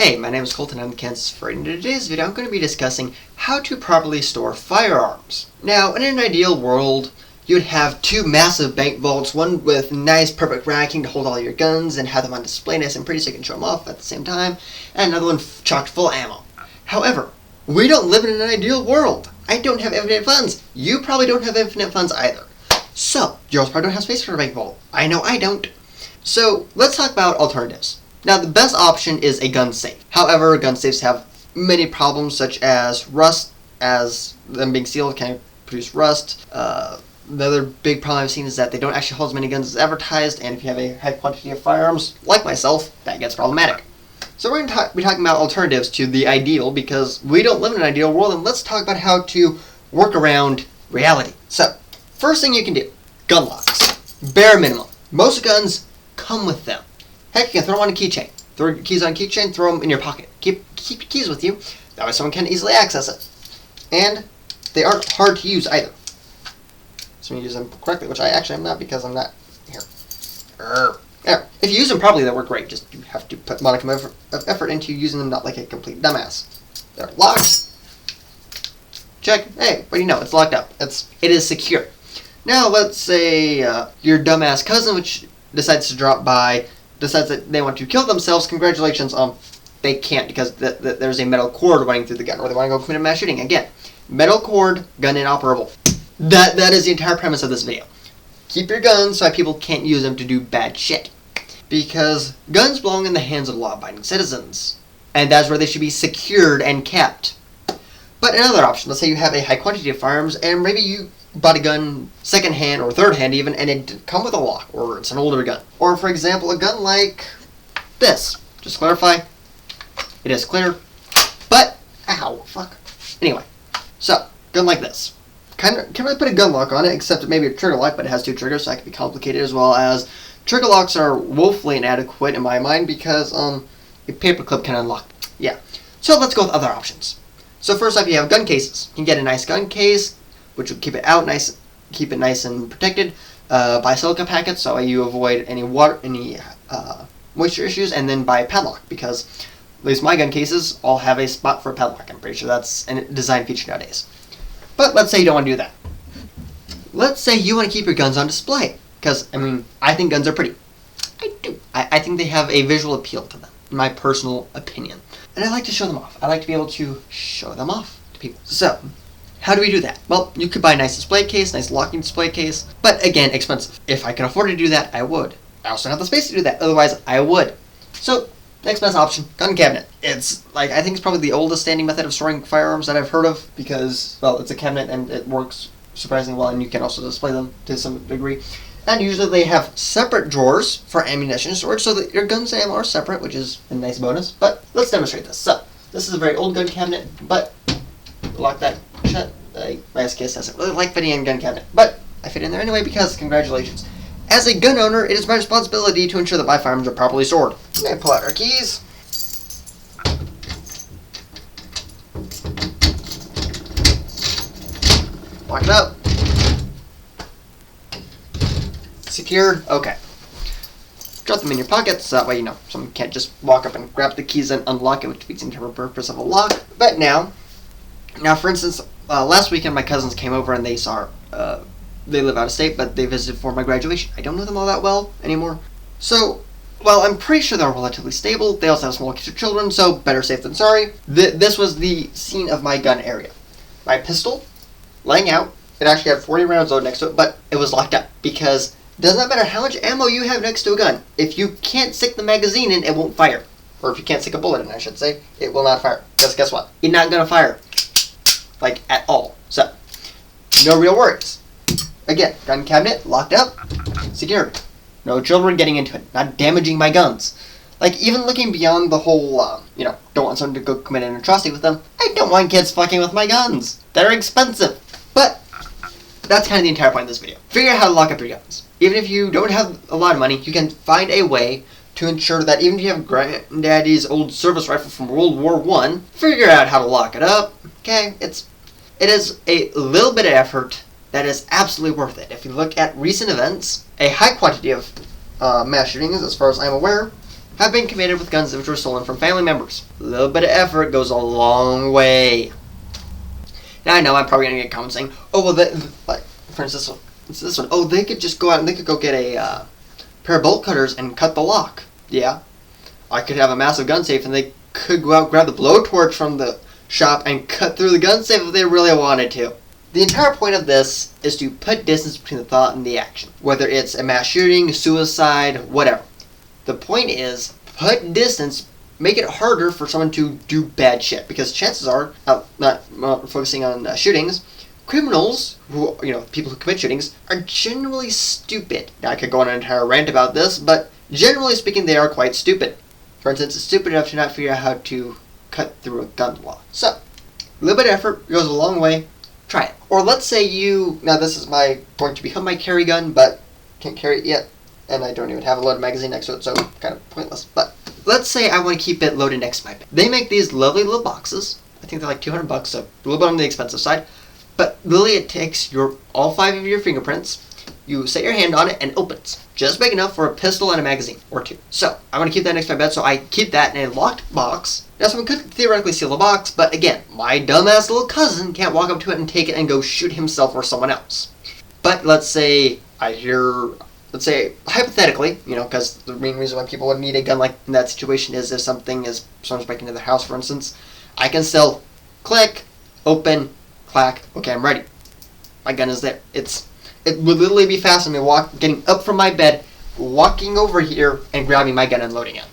Hey, my name is Colton, I'm the Kansas Freight, and in today's video I'm going to be discussing how to properly store firearms. Now, in an ideal world, you'd have two massive bank vaults, one with nice perfect racking to hold all your guns and have them on display nice and pretty so you can show them off at the same time, and another one chocked full of ammo. However, we don't live in an ideal world. I don't have infinite funds. You probably don't have infinite funds either. So, you also probably don't have space for a bank vault. I know I don't. So, let's talk about alternatives. Now, the best option is a gun safe. However, gun safes have many problems such as rust, as them being sealed can produce rust. The other big problem I've seen is that they don't actually hold as many guns as advertised, and if you have a high quantity of firearms, like myself, that gets problematic. So we're going to be talking about alternatives to the ideal, because we don't live in an ideal world, and let's talk about how to work around reality. So, first thing you can do, gun locks. Bare minimum. Most guns come with them. Heck, you can throw them on a keychain. Throw your keys on a keychain, throw them in your pocket. Keep your keys with you. That way someone can easily access it. And they aren't hard to use either. So you use them correctly, which I actually am not because I'm not here. Yeah, if you use them properly, they work great. Just you have to put modicum of effort into using them, not like a complete dumbass. They're locked. Check. Hey, what do you know? It's locked up. It is secure. Now, let's say your dumbass cousin, which decides to drop by, decides that they want to kill themselves. Congratulations. They can't because there's a metal cord running through the gun, or they want to go commit a mass shooting. Again, metal cord, gun inoperable. That is the entire premise of this video. Keep your guns so that people can't use them to do bad shit. Because guns belong in the hands of law-abiding citizens. And that's where they should be secured and kept. But another option, let's say you have a high quantity of firearms, and maybe you bought a gun second-hand or third-hand even, and it didn't come with a lock, or it's an older gun. Or, for example, a gun like this. Just to clarify, it is clear, but, ow, fuck. Anyway, so, gun like this. Can't really put a gun lock on it, except maybe a trigger lock, but it has two triggers, so that can be complicated, as well as trigger locks are woefully inadequate in my mind, because a paperclip can unlock. Yeah. So let's go with other options. So first up, you have gun cases. You can get a nice gun case, which will keep it out nice, keep it nice and protected. Buy silica packets, so you avoid any water, moisture issues, and then buy a padlock, because at least my gun cases all have a spot for a padlock. I'm pretty sure that's a design feature nowadays. But let's say you don't want to do that. Let's say you want to keep your guns on display. Because, I think guns are pretty. I do. I think they have a visual appeal to them, in my personal opinion. And I like to show them off. I like to be able to show them off to people. So, how do we do that? Well, you could buy a nice display case, nice locking display case. But again, expensive. If I could afford to do that, I would. I also don't have the space to do that. Otherwise, I would. So, next best option, gun cabinet. It's, I think it's probably the oldest standing method of storing firearms that I've heard of. Because, well, it's a cabinet and it works surprisingly well. And you can also display them to some degree. And usually they have separate drawers for ammunition storage so that your guns and ammo are separate, which is a nice bonus. But let's demonstrate this. So, this is a very old gun cabinet, but lock that shut. My SKS doesn't really like fitting in a gun cabinet, but I fit in there anyway because congratulations. As a gun owner, it is my responsibility to ensure that my firearms are properly stored. I'm going to pull out our keys. Lock it up. Secured. Okay. Drop them in your pockets, so that way, someone can't just walk up and grab the keys and unlock it, which defeats the entire purpose of a lock. But now, for instance, last weekend my cousins came over and they saw, they live out of state, but they visited for my graduation. I don't know them all that well anymore. So, well, I'm pretty sure they're relatively stable. They also have small children, so better safe than sorry. This was the scene of my gun area. My pistol, laying out, it actually had 40 rounds loaded next to it, but it was locked up because it does not matter how much ammo you have next to a gun. If you can't stick the magazine in, it won't fire. Or if you can't stick a bullet in, I should say, it will not fire. Because guess what? It's not going to fire. At all. So, no real worries. Again, gun cabinet, locked up, secured. No children getting into it. Not damaging my guns. Even looking beyond the whole, don't want someone to go commit an atrocity with them. I don't want kids fucking with my guns. They're expensive. But that's kind of the entire point of this video. Figure out how to lock up your guns. Even if you don't have a lot of money, you can find a way to ensure that even if you have granddaddy's old service rifle from World War I, figure out how to lock it up. Okay, it is a little bit of effort that is absolutely worth it. If you look at recent events, a high quantity of mass shootings, as far as I'm aware, have been committed with guns which were stolen from family members. A little bit of effort goes a long way. Now I know I'm probably going to get comments saying, oh, well, like, for instance, this one, oh, they could just go out and they could go get a pair of bolt cutters and cut the lock. Yeah. I could have a massive gun safe and they could go out, grab the blowtorch from the shop and cut through the gun safe if they really wanted to. The entire point of this is to put distance between the thought and the action. Whether it's a mass shooting, suicide, whatever. The point is, put distance, make it harder for someone to do bad shit. Because chances are, not focusing on shootings, criminals, people who commit shootings, are generally stupid. Now I could go on an entire rant about this, but generally speaking, they are quite stupid. For instance, it's stupid enough to not figure out how to cut through a gun law. So, a little bit of effort goes a long way. Try it. Or let's say now this is going to become my carry gun, but can't carry it yet, and I don't even have a loaded magazine next to it, so kind of pointless. But let's say I want to keep it loaded next to my bed. They make these lovely little boxes. I think they're like $200, so a little bit on the expensive side. But literally it takes all 5 of your fingerprints, you set your hand on it, and it opens. Just big enough for a pistol and a magazine, or 2. So, I want to keep that next to my bed, so I keep that in a locked box. Now, someone could theoretically steal the box, but again, my dumbass little cousin can't walk up to it and take it and go shoot himself or someone else. But let's say hypothetically, because the main reason why people would need a gun like in that situation is if someone's breaking into their house, for instance, I can still click, open, clack, okay, I'm ready. My gun is there. It would literally be faster than me getting up from my bed, walking over here, and grabbing my gun and loading it.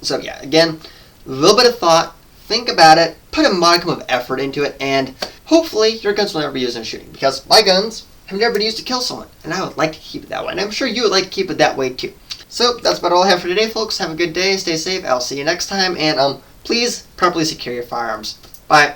So yeah, again, a little bit of thought, think about it, put a modicum of effort into it, and hopefully your guns will never be used in shooting. Because my guns have never been used to kill someone, and I would like to keep it that way, and I'm sure you would like to keep it that way too. So that's about all I have for today, folks. Have a good day, stay safe, I'll see you next time, and please properly secure your firearms. Bye.